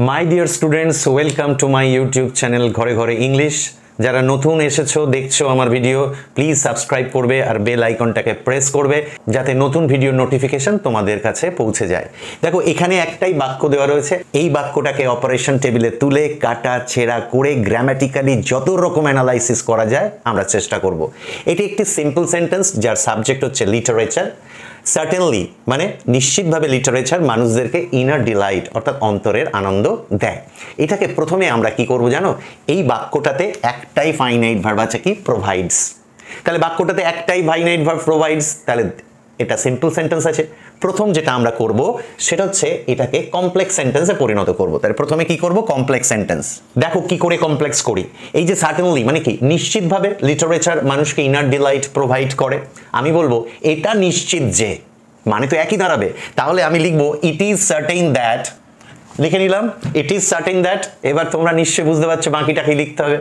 My dear students, welcome to my YouTube channel ঘরে ঘরে English. যারা নতুন এসেছো, দেখছো আমার ভিডিও, প্লিজ সাবস্ক্রাইব করবে আর বেল আইকনটাকে প্রেস করবে যাতে নতুন ভিডিও নোটিফিকেশন তোমাদের কাছে পৌঁছে যায়। দেখো, এখানে একটাই বাক্য দেওয়া রয়েছে। এই বাক্যটাকে অপারেশন টেবিলে তুলে কাটা ছেঁড়া করে গ্রামাটিক্যালি যত রকম অ্যানালাইসিস করা যায় আমরা চেষ্টা করব। এটি একটি সিম্পল সেন্টেন্স যার সাবজেক্ট হচ্ছে লিটারেচার। সার্টেনলি মানে নিশ্চিতভাবে লিটারেচার মানুষদেরকে ইনার ডিলাইট অর্থাৎ অন্তরের আনন্দ দেয়। এটাকে প্রথমে আমরা কি করব জানো? এই বাক্যটাতে একটাই ফাইনাইট ভার্ব আছে, কি? প্রোভাইডস। তাহলে বাক্যটাতে একটাই ফাইনাইট ভার্ব প্রোভাইডস, তাহলে এটা সিম্পল সেন্টেন্স আছে। প্রথম যেটা আমরা করব সেটা হচ্ছে এটাকে কমপ্লেক্স সেন্টেন্সে পরিণত করব। তাহলে প্রথমে কি করব? Complex sentence. দেখো কি করে কমপ্লেক্স করি। এই যে সার্টেনলি মানে কি? নিশ্চিতভাবে লিটারেচার মানুষকে ইনার ডিলাইট প্রোভাইড করে। আমি বলবো এটা নিশ্চিত যে, মানে তো একই দাঁড়াবে। তাহলে আমি লিখবো ইট ইজ সার্টেন দ্যাট। লিখে নিলাম ইট ইজ সার্টেন দ্যাট। এবার তোমরা নিশ্চয়ই বুঝতে পারছো বাকিটাকে লিখতে হবে।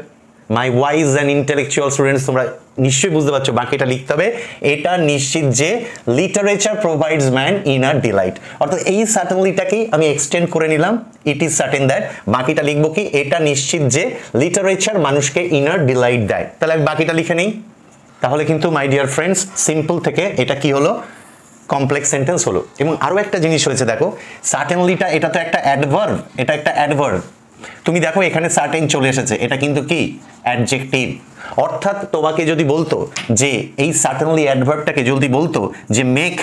মাই ওয়াইজ অ্যান্ড ইন্টেলেকচুয়াল স্টুডেন্টস, তোমরা নিশ্চয়ই বুঝতে পারছো বাকিটা লিখতে হবে। এটা নিশ্চিত যে literature provides man inner delight, অর্থাৎ এই সার্টেনলিটাকেই আমি এক্সটেন্ড করে নিলাম। ইট ইজ সার্টেন দ্যাট, বাকিটা লিখবো কি? এটা নিশ্চিত যে লিটারেচার মানুষকে ইনার ডিলাইট দেয়। তাহলে আমি বাকিটা লিখে নিই। তাহলে কিন্তু মাই ডিয়ার ফ্রেন্ডস, সিম্পল থেকে এটা কি হলো? কমপ্লেক্স সেন্টেন্স হলো। এবং আরও একটা জিনিস হয়েছে, দেখো সার্টেনলিটা, এটা তো একটা অ্যাডভার্ব, এটা একটা অ্যাডভার্ব। তুমি দেখো এখানে সার্টেন চলে এসেছে, এটা কিন্তু কি? অ্যাডজেক্টিভ। অর্থাৎ তোমাকে যদি বলতো যে এই সার্টেনলি অ্যাডভার্বটাকে যদি বলতো যে মেক,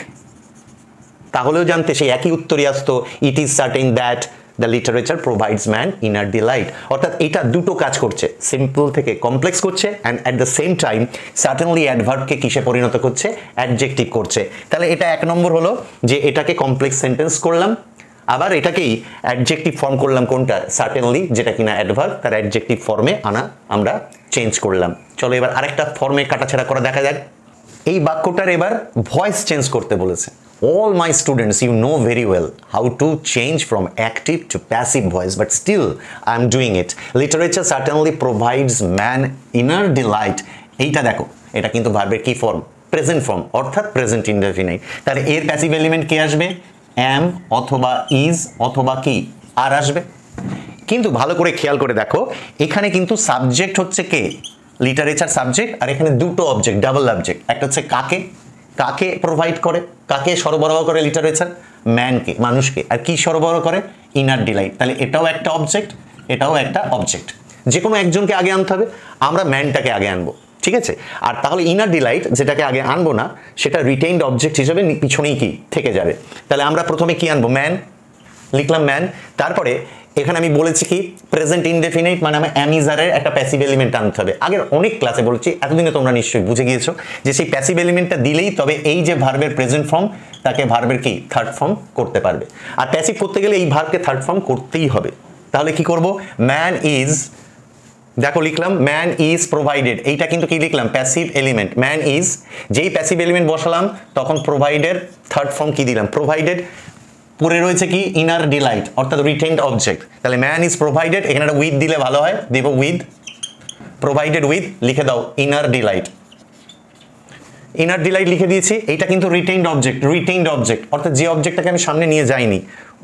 তাহলেও জানতে সেই একই উত্তরই আসতো, it is certain that the literature provides man inner delight. অর্থাৎ এটা দুটো কাজ করছে, সিম্পল থেকে কমপ্লেক্স করছে and at the same time certainly অ্যাডভার্বকে কিসে পরিণত করছে? অ্যাডজেক্টিভ করছে। তাহলে এটা এক নম্বর হলো যে এটাকে কমপ্লেক্স সেন্টেন্স করলাম, আবার এটাকেই অ্যাডজেক্টিভ ফর্ম করলাম। কোনটা? সার্টেনলি, যেটা কিনা অ্যাডভার্ব, তার অ্যাডজেক্টিভ ফর্মে আনা আমরা চেঞ্জ করলাম। চলো এবার আরেকটা ফর্মে কাটাছেড়া করা দেখা যাক। এই বাক্যটার এবার ভয়েস চেঞ্জ করতে বলেছে। All my students, you know very well how to change from active to passive voice, but still I'm doing it. Literature certainly provides man inner delight. এইটা দেখো, এটা কিন্তু ভার্বের কি ফর্ম? প্রেজেন্ট ফর্ম, অর্থাৎ present indefinite. তাহলে এর passive element কি আসবে? am অথবা is অথবা কি আর আসবে। কিন্তু ভালো করে খেয়াল করে দেখো, এখানে কিন্তু সাবজেক্ট হচ্ছে কে? লিটারেচার সাবজেক্ট, আর এখানে দুটো অবজেক্ট, ডাবল অবজেক্ট। একটা হচ্ছে কাকে, কাকে প্রোভাইড করে, কাকে সরবরাহ করে লিটারেচার? ম্যানকে, মানুষকে। আর কি সরবরাহ করে? Inner delight. তাহলে এটাও একটা অবজেক্ট, এটাও একটা অবজেক্ট। যে কোনো একজনকে আগে আনতে হবে, আমরা ম্যানটাকে আগে আনবো, ঠিক আছে? আর তাহলে ইনার ডিলাইট যেটাকে আগে আনবো না, সেটা রিটেইনড অবজেক্ট হিসেবে পিছনেই কি থেকে যাবে। তাহলে আমরা প্রথমে কি আনবো? ম্যান, লিখলাম ম্যান। তারপরে এখানে আমি বলেছি কি? প্রেজেন্ট ইনডেফিনিট, মানে আমি অ্যামিজারের একটা প্যাসিভ এলিমেন্ট আনতে হবে। আগের অনেক ক্লাসে বলছি, এতদিনে তোমরা নিশ্চয়ই বুঝে গিয়েছো যে সেই প্যাসিভ এলিমেন্টটা দিলেই তবে এই যে ভার্বের প্রেজেন্ট ফর্ম, তাকে ভার্বের কি? থার্ড ফর্ম করতে পারবে। আর প্যাসিভ করতে গেলে এই ভার্বকে থার্ড ফর্ম করতেই হবে। তাহলে কি করব? ম্যান ইজ, দেখো লিখলাম ম্যান ইজ প্রোভাইডেড। এইটা কিন্তু কি লিখলাম? Passive element. ম্যান ইজ, যেই প্যাসিভ এলিমেন্ট বসালাম তখন প্রোভাইডেড থার্ড ফর্ম কি দিলাম? প্রোভাইডেড। পরে রয়েছে কি? ইনার ডিলাইট, অর্থাৎ রিটেইনড অবজেক্ট। তাহলে ম্যান ইজ প্রোভাইডেড, এখানে একটা উইথ দিলে ভালো হয়, দেব উইথ, প্রোভাইডেড উইথ, লিখে দাও ইনার ডিলাইট। ইনার ডিলাইট লিখে দিয়েছি। এইটা কিন্তু রিটেইনড অবজেক্ট, রিটেইনড অবজেক্ট অর্থাৎ যে অবজেক্টটাকে আমি সামনে নিয়ে যাইনি।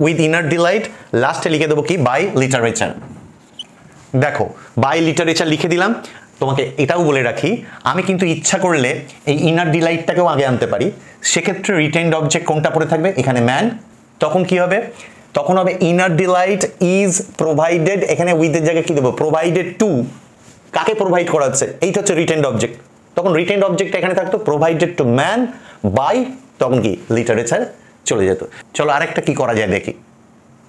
উইথ ইনার ডিলাইট, লাস্টে লিখে দেবো কি? By literature. দেখো বাই লিটারেচার লিখে দিলাম। তোমাকে এটাও বলে রাখি, আমি কিন্তু ইচ্ছা করলে এই ইনার ডিলাইটটাকেও আগে আনতে পারি। সেক্ষেত্রে রিটেইনড অবজেক্ট কোনটা পড়ে থাকবে? এখানে ম্যান। তখন কি হবে? তখন হবে ইনার ডিলাইট ইজ প্রোভাইডেড, এখানে উইথের জায়গায় কি দেবো? প্রোভাইডেড টু, কাকে প্রোভাইড করা হচ্ছে? এইটা হচ্ছে রিটেইনড অবজেক্ট। তখন রিটেইনড অবজেক্ট এখানে থাকতো প্রোভাইডেড টু ম্যান বাই, তখন কি? লিটারেচার চলে যেত। চলো আরেকটা কি করা যায় দেখি।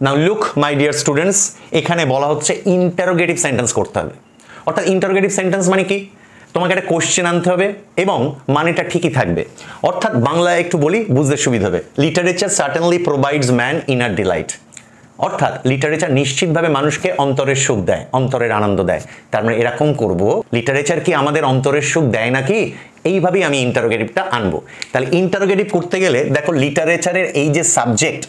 নাও লুক মাই ডিয়ার স্টুডেন্টস, এখানে বলা হচ্ছে ইন্টারোগেটিভ সেন্টেন্স করতে হবে। অর্থাৎ ইন্টারোগেটিভ সেন্টেন্স মানে কি? তোমাকে একটা কোশ্চেন আনতে হবে এবং মানেটা ঠিকই থাকবে। অর্থাৎ বাংলায় একটু বলি, বুঝতে সুবিধা হবে। Literature certainly provides man inner delight, অর্থাৎ লিটারেচার নিশ্চিতভাবে মানুষকে অন্তরের সুখ দেয়, অন্তরের আনন্দ দেয়। তার মানে এরকম করব, লিটারেচার কি আমাদের অন্তরের সুখ দেয় নাকি? এইভাবেই আমি ইন্টারোগেটিভটা আনবো। তাহলে ইন্টারোগেটিভ করতে গেলে দেখো লিটারেচারের এই যে সাবজেক্ট,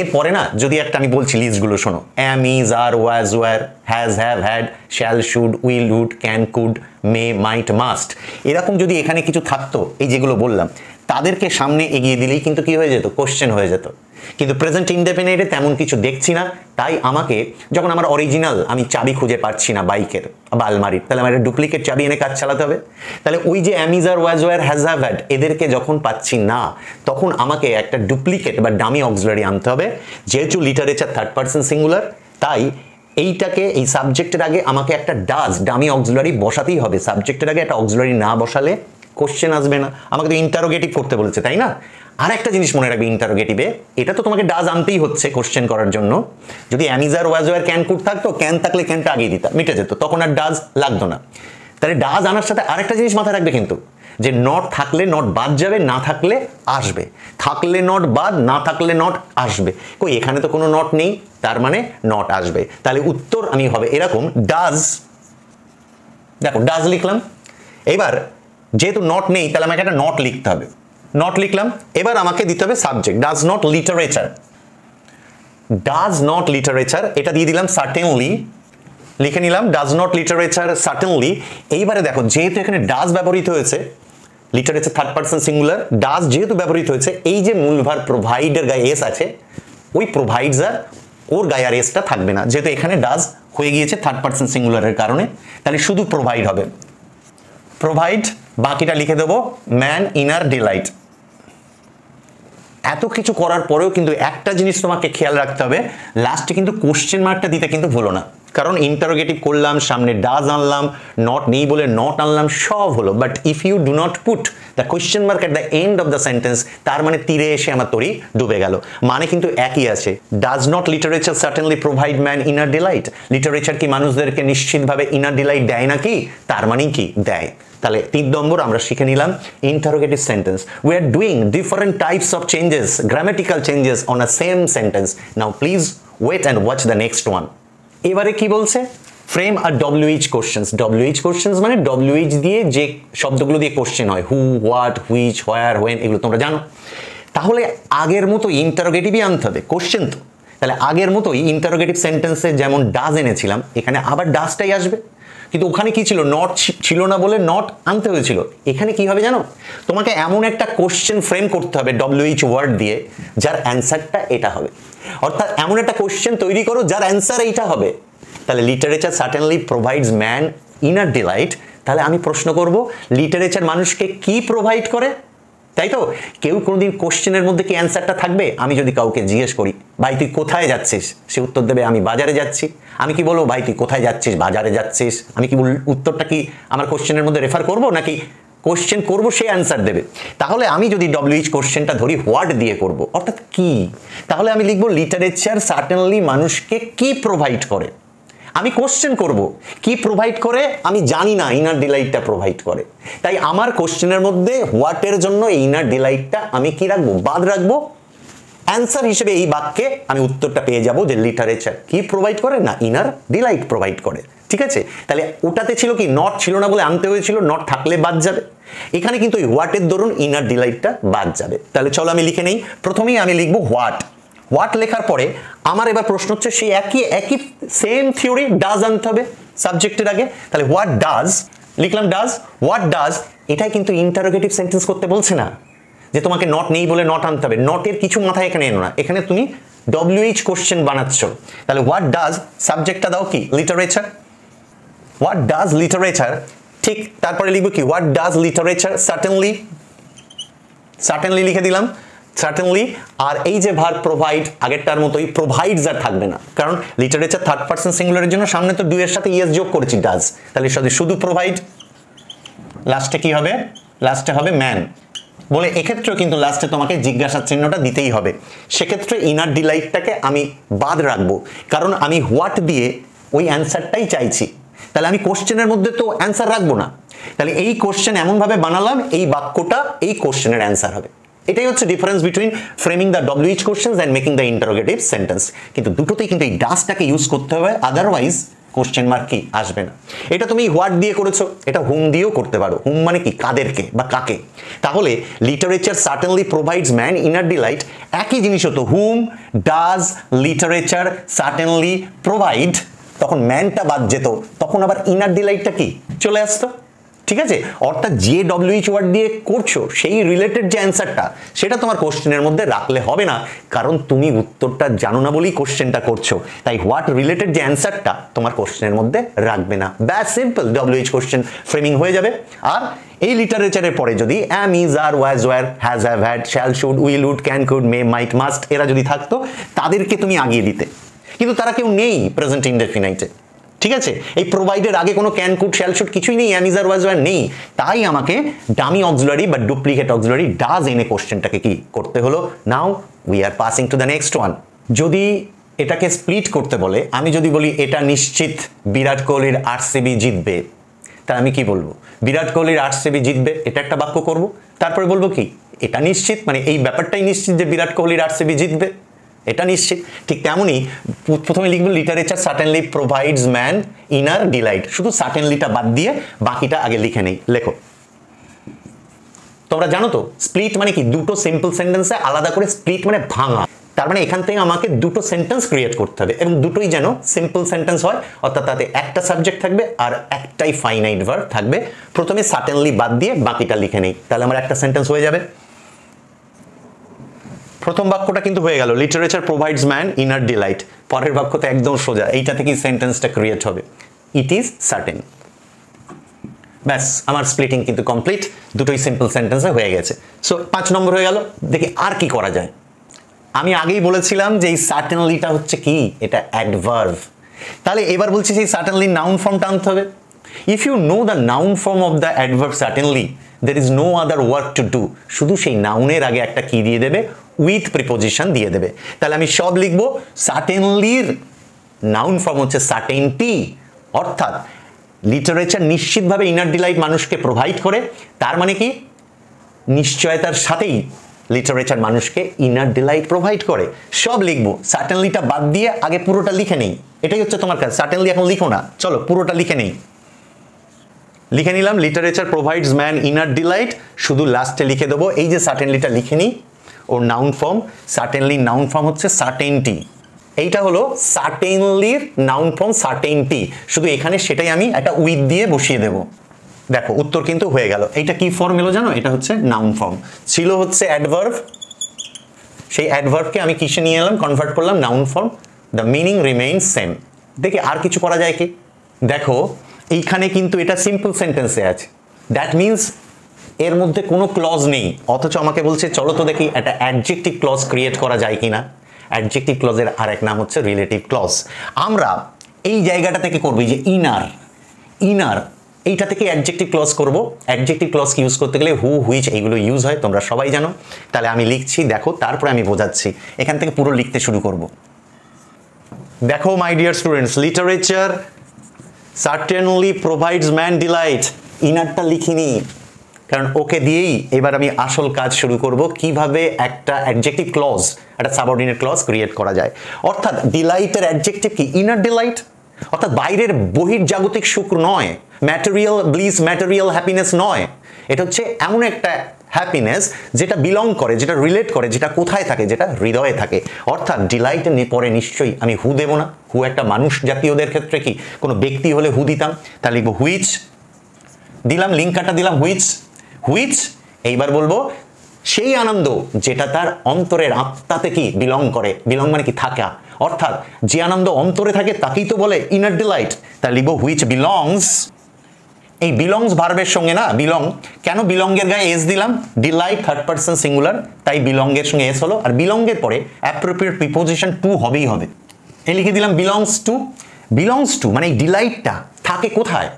এরপরে না যদি একটা আমি বলছি লিস্টগুলো শোনো, am, is, are, was, were, has, have, had, shall, should, will, would, can, could, may, might, must, এরকম যদি এখানে কিছু থাকতো, এই যেগুলো বললাম, তাদেরকে সামনে এগিয়ে দিলেই কিন্তু কি হয়ে যেত? কোশ্চেন হয়ে যেত। কিন্তু প্রেজেন্ট ইনডেফিনিটে তেমন কিছু দেখছি না, তাই আমাকে যখন আমার অরিজিনাল আমি চাবি খুঁজে পাচ্ছি না বাইকের বা আলমারির, তাহলে আমার একটা ডুপ্লিকেট চাবি এনে কাজ চালাতে হবে। তাহলে ওই যে am is are, was, were, has, have, had এদেরকে যখন পাচ্ছি না, তখন আমাকে একটা ডুপ্লিকেট বা ডামি অক্সিলারি আনতে হবে। যেহেতু লিটারেচার থার্ড পারসন সিঙ্গুলার, তাই এইটাকে এই সাবজেক্টের আগে আমাকে একটা ডাজ ডামি অক্সিলারি বসাতেই হবে। সাবজেক্টের আগে একটা অক্সিলারি না বসালে কোশ্চেন আসবে না। আমাকে তো ইন্টারোগেটিভ করতে বলেছে, তাই না? আর একটা জিনিস মনে রাখবে ইন্টারোগেটিভে, এটা তো তোমাকে ডাজ আনতেই হচ্ছে কোশ্চেন করার জন্য। যদি am is are, was, were, can, could থাকতো, ক্যান থাকলে ক্যানটা আগেই দিতা, মিটে যেত, তখন আর ডাজ লাগতো না। তাহলে ডাজ আনার সাথে আরেকটা জিনিস মাথায় রাখবে কিন্তু, যে নট থাকলে নট বাদ যাবে, না থাকলে আসবে। থাকলে নট বাদ, না থাকলে নট আসবে। কই এখানে তো কোনো নট নেই, তার মানে নট আসবে। তাহলে উত্তর আমি হবে এরকম, ডাজ, দেখো ডাজ লিখলাম। এবার যেহেতু নট নেই, তাহলে আমাকে একটা নট লিখতে হবে। নট লিখলাম। এবার আমাকে দিতে হবে subject, does not literature. Does not literature এটা দিয়ে দিলাম সার্টেনলি, লিখে নিলাম ডাজ নট লিটারেচার সার্টেনলি। এইবারে দেখো যেহেতু এখানে ডাজ ব্যবহৃত হয়েছে, literature third person singular, does যেহেতু ব্যবহৃত হয়েছে, এই যে মূলভার প্রোভাইডের গায়ে এস আছে, ওই প্রোভাইডস আর ওর গায়ে আর এসটা থাকবে না, যেহেতু এখানে ডাজ হয়ে গিয়েছে থার্ড পারসন সিঙ্গুলারের কারণে। তাহলে শুধু প্রোভাইড হবে, প্রোভাইড, বাকিটা লিখে দেবো ম্যান ইনার ডিলাইট। এত কিছু করার পরেও কিন্তু একটা জিনিস তোমাকে খেয়াল রাখতে হবে, লাস্টে কিন্তু কোশ্চেন মার্কটা দিতে কিন্তু ভুলো না। কারণ ইন্টারোগেটিভ করলাম, সামনে ডাজ আনলাম, নট নেই বলে নট আনলাম, সব হলো, but if you do not put the question mark at the end of the sentence, তার মানে তীরে এসে আমার তরি ডুবে গেল। মানে কিন্তু একই আছে। Does not literature certainly provide man inner delight. Literature কি মানুষদেরকে নিশ্চিতভাবে ইনার ডিলাইট দেয় নাকি? তার মানে কি দেয়। তাহলে 3 নম্বর আমরা শিখে নিলাম interrogative sentence. We are doing different types of changes, grammatical changes on a same sentence. Now please wait and watch the next one. এবারে কি বলছে? ফ্রেম আর WH কোশ্চেন্স। WH কোশ্চেন্স মানে WH দিয়ে যে শব্দগুলো দিয়ে কোশ্চেন হয়, who, what, which, where, when, এগুলো তোমরা জানো। তাহলে আগের মতো ইন্টারোগেটিভই আনতে হবে, কোশ্চেন তো। তাহলে আগের মতোই ইন্টারোগেটিভ সেন্টেন্সে যেমন ডাজ এনেছিলাম, এখানে আবার ডাজটাই আসবে। কিন্তু ওখানে কি ছিল? নট ছিল না বলে নট আনতে হয়েছিল। এখানে কি হবে জানো? তোমাকে এমন একটা কোশ্চেন ফ্রেম করতে হবে WH ওয়ার্ড দিয়ে, যার অ্যান্সারটা এটা হবে। অর্থাৎ এমন একটা কোশ্চেন তৈরি করো যার অ্যান্সার এইটা হবে। তাহলে literature certainly provides man inner delight. তাহলে আমি প্রশ্ন করব, লিটারেচার মানুষকে কি প্রোভাইড করে? তাই তো? কেউ কোনোদিন কোশ্চেনের মধ্যে কি অ্যান্সারটা থাকবে? আমি যদি কাউকে জিজ্ঞেস করি, ভাই তুই কোথায় যাচ্ছিস, সে উত্তর দেবে আমি বাজারে যাচ্ছি। আমি কি বলবো, ভাই তুই কোথায় যাচ্ছিস, বাজারে যাচ্ছিস? আমি কি উত্তরটা কি আমার কোশ্চেনের মধ্যে রেফার করব, নাকি কোশ্চেন করব সে অ্যান্সার দেবে? তাহলে আমি যদি WH কোশ্চেনটা ধরি হোয়াট দিয়ে করব, অর্থাৎ কি, তাহলে আমি লিখবো লিটারেচার সার্টেনলি মানুষকে কি প্রোভাইড করে। আমি কোশ্চেন করব কি প্রোভাইড করে, আমি জানি না ইনার ডিলাইটটা প্রোভাইড করে। তাই আমার কোশ্চেনের মধ্যে হোয়াটের জন্য এই ইনার ডিলাইটটা আমি কি রাখবো, বাদ রাখবো। অ্যান্সার হিসেবে এই বাক্যে আমি উত্তরটা পেয়ে যাব যে লিটারেচার কি প্রোভাইড করে, না ইনার ডিলাইট প্রোভাইড করে। ঠিক আছে? তাহলে ওটাতে ছিল কি, নট ছিল না বলে আনতে হয়েছিল, নট থাকলে বাদ যাবে। এখানে কিন্তু এই হোয়াটের দরুন ইনার ডিলাইটটা বাদ যাবে। তাহলে চলো আমি লিখে নেই। প্রথমেই আমি লিখবো হোয়াট। হোয়াট লেখার পরে আমার এবার প্রশ্ন হচ্ছে, সেই একই সেম থিওরি, ডাজ আনতে হবে সাবজেক্টের আগে। তাহলে হোয়াট ডাজ লিখলাম, ডাজ, হোয়াট ডাজ। এটাই কিন্তু ইন্টারোগেটিভ সেন্টেন্স করতে বলছে না যে তোমাকে নট নেই বলে নট আনতে হবে। নটের কিছু মাথায় এখানে এনো না, এখানে তুমি WH কোশ্চেন বানাচ্ছ। তাহলে হোয়াট ডাজ, সাবজেক্টটা দাও কি, লিটারেচার। হোয়াট ডাজ লিটারেচার, ঠিক তারপরে লিখবো কি, what does literature certainly. Certainly লিখে দিলাম, সার্টেনলি। আর এই যে ভার্ব প্রোভাইড, আগেরটার মতোই প্রোভাইডস আর থাকবে না, কারণ লিটারেচার থার্ড পারসন সিঙ্গুলারের জন্য সামনে তো ডু এর সাথে ইএস যোগ করেছি, ডাজ। তাহলে শুধু প্রোভাইড, লাস্টে কি হবে, লাস্টে হবে ম্যান বলে। এক্ষেত্রেও কিন্তু লাস্টে তোমাকে জিজ্ঞাসার চিহ্নটা দিতেই হবে। সেক্ষেত্রে ইনার ডিলাইটটাকে আমি বাদ রাখবো, কারণ আমি হোয়াট দিয়ে ওই অ্যান্সারটাই চাইছি। তাহলে আমি কোশ্চেনের মধ্যে তো অ্যান্সার রাখবো না। তাহলে এই কোশ্চেন এমনভাবে বানালাম, এই বাক্যটা এই কোশ্চেনের অ্যান্সার হবে। এটাই হচ্ছে difference between framing the WH questions and making the interrogative sentence. কিন্তু দুটোতেই কিন্তু এই ডাজটাকে ইউজ করতে হবে, আদারওয়াইজ কোশ্চেন মার্ক কি আসবে না। এটা তুমি হোয়াট দিয়ে করেছো, এটা হুম দিয়েও করতে পারো। হুম মানে কি, কাদেরকে বা কাকে। তাহলে literature certainly provides man inner delight, একই জিনিস হতো, whom does literature certainly provide, তখন ম্যানটা বাদ যেত, তখন আবার ইনার ডিলাইটটা কি চলে আসতো। ঠিক আছে, অর্থাৎ যে ডব্লিউএইচ ওয়ার্ড দিয়ে করছো সেই রিলেটেড যে অ্যান্সারটা সেটা তোমার কোশ্চেনের মধ্যে রাখলে হবে না, কারণ তুমি উত্তরটা জানো না বলেই কোশ্চেনটা করছো, তাই হোয়াট রিলেটেড যে অ্যান্সারটা তোমার কোশ্চেনের মধ্যে রাখবে না। ব্যাস সিম্পল, ডব্লিউএইচ কোশ্চেন ফ্রেমিং হয়ে যাবে। আর এই লিটারেচারের পরে যদি am, is, are, was, were, has, have, had, shall, should, will, would, can, could, may, might, must এরা যদি থাকতো তাদেরকে তুমি আগিয়ে দিতে, কিন্তু তারা কেউ নেই প্রেজেন্ট ইনডেফিনাইটে। ঠিক আছে, এই প্রোভাইডের আগে কোনো ক্যান, কুড, শ্যাল, শুড কিছুই নেই, অ্যাম, ইজ, আর, ওয়াজ, ওয়্যার নেই, তাই আমাকে ডামি অক্সিলারি বা ডুপ্লিকেট অক্সিলারি ডাজ এনে কোশ্চেনটাকে কি করতে হলো। Now we are passing to the next one. যদি এটাকে স্প্লিট করতে বলে, আমি যদি বলি এটা নিশ্চিত বিরাট কোহলির আরসিবি জিতবে, তা আমি কি বলবো? বিরাট কোহলির আরসিবি জিতবে, এটা একটা বাক্য করব, তারপরে বলবো কি এটা নিশ্চিত, মানে এই ব্যাপারটাই নিশ্চিত যে বিরাট কোহলির আরসিবি জিতবে, এটা নিশ্চিত। ঠিক তেমনই প্রথমে লিখবো literature certainly provides man inner delight, শুধু সার্টেনলিটা বাদ দিয়ে বাকিটা আগে লিখে নেই। লেখো, তোমরা জানো তো স্প্লিট মানে কি? দুটো সিম্পল সেন্টেন্সে আলাদা করে স্প্লিট মানে ভাঙা। তার মানে এখান থেকে আমাকে দুটো সেন্টেন্স ক্রিয়েট করতে হবে এবং দুটোই যেন সিম্পল সেন্টেন্স হয়, অর্থাৎ তাতে একটা সাবজেক্ট থাকবে আর একটাই ফাইনাইট ভার্ব থাকবে। প্রথমে সার্টেনলি বাদ দিয়ে বাকিটা লিখে নেই, তাহলে আমার একটা সেন্টেন্স হয়ে যাবে। প্রথম বাক্যটা কিন্তু হয়ে গেল, literature provides man inner delight. পরের বাক্য তো একদম সোজা, এইটা থেকেই সেন্টেন্সটা ক্রিয়েট হবে, ইট ইজ সার্টেন। ব্যাস, আমার স্প্লিটিং কিন্তু কমপ্লিট, দুটোই সিম্পল সেন্টেন্সে হয়ে গেছে। সো 5 নম্বর হয়ে গেল। দেখি আর কি করা যায়। আমি আগেই বলেছিলাম যে এই সার্টেনলিটা হচ্ছে কি, এটা অ্যাডভার্ব। তাহলে এবার বলছি সেই সার্টেনলি নাউন ফর্মটা আনতে হবে। If you know the noun form of the adverb certainly, there is no other work to do. শুধু সেই নাউনের আগে একটা কি দিয়ে দেবে? উইথ প্রিপোজিশন দিয়ে দেবে। তাহলে আমি সব লিখবো সার্টেনলির নাউন ফর্ম হচ্ছে সার্টেনটি, অর্থাৎ লিটারেচার নিশ্চিতভাবে ইনার ডিলাইট মানুষকে প্রোভাইড করে। তার মানে কি? নিশ্চয়তার সাথেই লিটারেচার মানুষকে ইনার ডিলাইট প্রোভাইড করে। সব লিখবো, সার্টেনলিটা বাদ দিয়ে আগে পুরোটা লিখে নেই। এটাই হচ্ছে তোমার কাজ। সার্টেনলি এখন লিখো না, চলো পুরোটা লিখে নেই। লিখে নিলাম literature provides man inner delight, শুধু লাস্টে লিখে দেবো এই যে সার্টেনলিটা লিখে নিই, ওর noun form certainly, noun form হচ্ছে সার্টেনটি। এইটা হলো সার্টেনলির নাউন ফর্ম সার্টেনটি, শুধু এখানে সেটাই আমি একটা উইথ দিয়ে বসিয়ে দেবো। দেখো উত্তর কিন্তু হয়ে গেল। এইটা কি ফর্ম এলো জানো? এটা হচ্ছে নাউন ফর্ম, ছিল হচ্ছে অ্যাডভার্ব, সেই অ্যাডভার্বকে আমি কিসে নিয়ে এলাম? কনভার্ট করলাম noun form. The meaning remains same. দেখি আর কিছু করা যায় কি। দেখো এইখানে কিন্তু এটা সিম্পল সেন্টেন্সে আছে, দ্যাট মিনস এর মধ্যে কোনো ক্লজ নেই, অথচ আমাকে বলছে চলো তো দেখি একটা অ্যাডজেক্টিভ ক্লজ ক্রিয়েট করা যায় কিনা। অ্যাডজেক্টিভ ক্লজের আরেক নাম হচ্ছে রিলেটিভ ক্লজ। আমরা এই জায়গাটা থেকে করবো, যে ইনার, ইনার এইটা থেকে অ্যাডজেক্টিভ ক্লজ করব। অ্যাডজেক্টিভ ক্লজ ইউজ করতে গেলে হু, হুইচ এইগুলো ইউজ হয়, তোমরা সবাই জানো। তাহলে আমি লিখছি, দেখো তারপরে আমি বোঝাচ্ছি। এখান থেকে পুরো লিখতে শুরু করব। দেখো my dear students, literature certainly provides man delight, ইনারটা লিখিনি, কারণ ওকে দিয়েই এবার আমি আসল কাজ শুরু করব, কিভাবে একটা অ্যাডজেক্টিভ ক্লজ, একটা সাবঅর্ডিনেট ক্লজ ক্রিয়েট করা যায়। অর্থাৎ ডিলাইটের অ্যাডজেক্টিভ কি? ইনার ডিলাইট, অর্থাৎ বাইরের বহির্জাগতিক সুখ নয়, ম্যাটেরিয়াল ব্লিস, ম্যাটেরিয়াল হ্যাপিনেস নয়। এটা হচ্ছে এমন একটা হ্যাপিনেস যেটা বিলং করে, যেটা রিলেট করে, যেটা কোথায় থাকে? যেটা হৃদয়ে থাকে। অর্থাৎ ডিলাইট পরে নিশ্চয়ই আমি হু দেব না, হু একটা মানুষ জাতীয়দের ক্ষেত্রে কি, কোনো ব্যক্তি হলে হু দিতাম, তাহলে লিখবো হুইচ, দিলাম লিঙ্কারটা দিলাম হুইচ, হুইচ। এইবার বলবো সেই আনন্দ যেটা তার অন্তরের আত্মাতে কি বিলং করে, বিলং মানে কি থাকা, অর্থাৎ যে আনন্দ অন্তরে থাকে তাকেই তো বলে ইনার ডিলাইট। তাহলে লিখবো হুইচ বিলংস, এই বিলংস ভার্বের সঙ্গে না, বিলং কেন বিলঙ্গের গায়ে এস দিলাম? ডিলাইট থার্ড পারসন সিঙ্গুলার, তাই বিলঙ্গের সঙ্গে এস হলো, আর বিলঙ্গের পরে অ্যাপ্রোপ্রিয়েট প্রিপোজিশন টু হবেই হবে। এই লিখে দিলাম বিলংস টু। বিলংস টু মানে এই ডিলাইটটা থাকে কোথায়?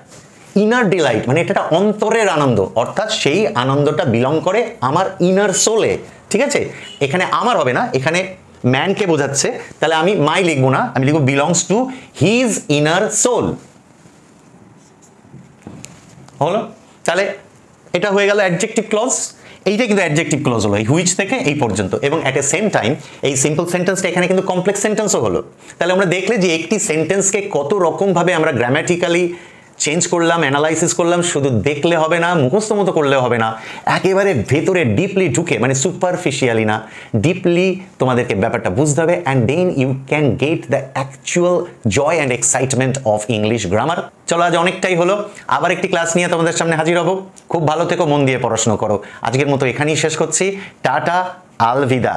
ইনার ডিলাইট মানে এটা অন্তরের আনন্দ, অর্থাৎ সেই আনন্দটা বিলং করে আমার ইনার সোলে। ঠিক আছে, এখানে আমার হবে না, এখানে ম্যানকে বোঝাচ্ছে, তাহলে আমি মাই লিখবো না, আমি লিখবো belongs to his inner soul. হলো, তাহলে এটা হয়ে গেল অ্যাডজেক্টিভ ক্লজ। এইটা কিন্তু অ্যাডজেক্টিভ ক্লজ হলো এই হুইচ থেকে এই পর্যন্ত, এবং অ্যাট এ সেম টাইম এই সিম্পল সেন্টেন্সটা এখানে কিন্তু কমপ্লেক্স সেন্টেন্সও হলো। তাহলে আমরা দেখলে যে একটি সেন্টেন্সকে কত রকমভাবে আমরা গ্রামাটিক্যালি চেঞ্জ করলাম, অ্যানালাইসিস করলাম। শুধু দেখলে হবে না, মুখস্থ মতো করলে হবে না, একেবারে ভেতরে ডিপলি ঢুকে, মানে সুপারফিশিয়ালি না, ডিপলি তোমাদেরকে ব্যাপারটা বুঝতে হবে, and then you can get the actual joy and excitement of English grammar. চলো, আজ অনেকটাই হলো, আবার একটি ক্লাস নিয়ে তোমাদের সামনে হাজির হব। খুব ভালো থেকো, মন দিয়ে পড়াশোনা করো। আজকের মতো এখানেই শেষ করছি। টাটা, আলভিদা।